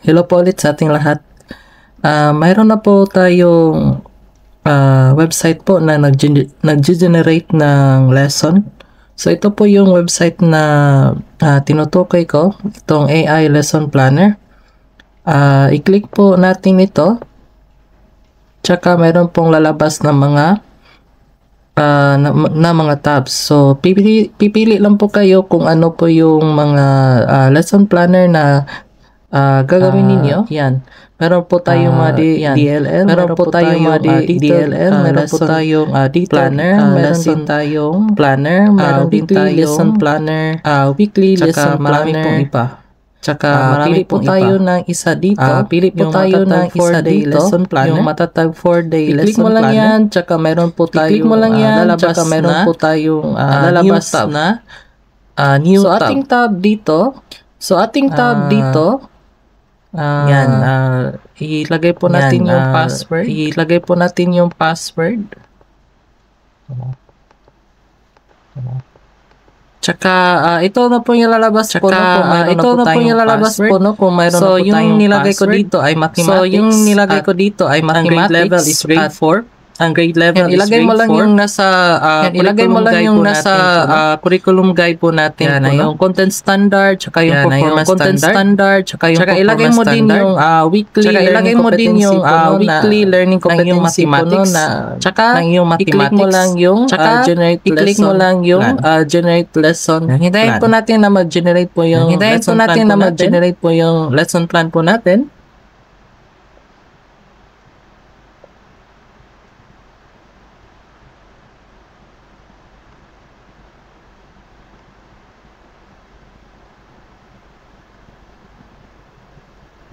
Hello po ulit sa ating lahat. Mayroon na po tayong website po na nag-generate ng lesson. So ito po yung website na tinutukoy ko, itong AI Lesson Planner. I-click po natin ito. Tsaka mayroon pong lalabas na mga mga tabs. So pipili lang po kayo kung ano po yung mga lesson planner na gagawin ninyo. Yan. Meron po tayong DLL, meron po tayong DLL, meron po tayong planner, meron din tayong planner, meron din tayong lesson planner, weekly lesson planner, iba. Tsaka marami po tayo ng isa dito. Pili po tayo ng isa dito. Yung matatag 4-day lesson planner. I-click mo lang yan. Tsaka meron po tayong lalabas na. Meron po tayong lalabas na new tab. So ating tab dito. Yan. Ilagay po natin yung password. Ilagay po natin yung password. Tsaka ito na po yung lalabas po, kung mayroon na po tayong nilagay ko dito ay mathematics. So yung nilagay ko dito ay mathematics. Ang grade level is grade 4. Ang grade level is grade 4. Ilagay mo lang yung nasa curriculum guide po natin. Yan, yung content standard, tsaka yung performance standard, tsaka ilagay mo din yung weekly learning competency po na, tsaka i-click mo lang yung generate lesson. Hintayin po natin na mag-generate po yung lesson plan po natin.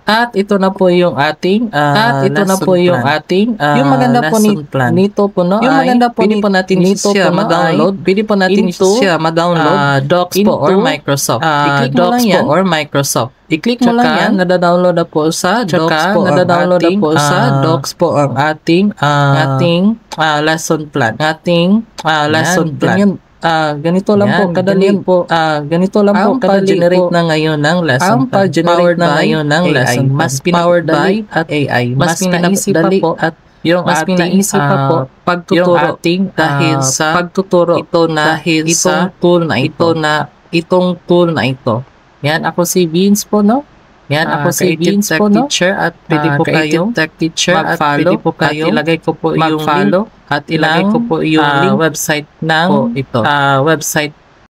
At ito na po yung ating yung maganda po nito po no, yung maganda po pwede po natin ito siya ma-download, Docs po or Microsoft. I-click mo lang yan, nada-download na po sa Docs po ang ating lesson plan. Ganito lang po kadali po. Ganito lang po kada-generate na ngayon ng lesson plan. Powered na ngayon ng lesson. Mas powered by at AI. Mas pinaisip pa po at yung ating pagtuturo dahil sa pagtuturo itong tool na ito. Yan, ako si Vince po, no? Yan, ako si Vince po, no? Teacher at pwede po kayo mag-follow at ilagay ko po yung follow at ilagay ko po yung website ng website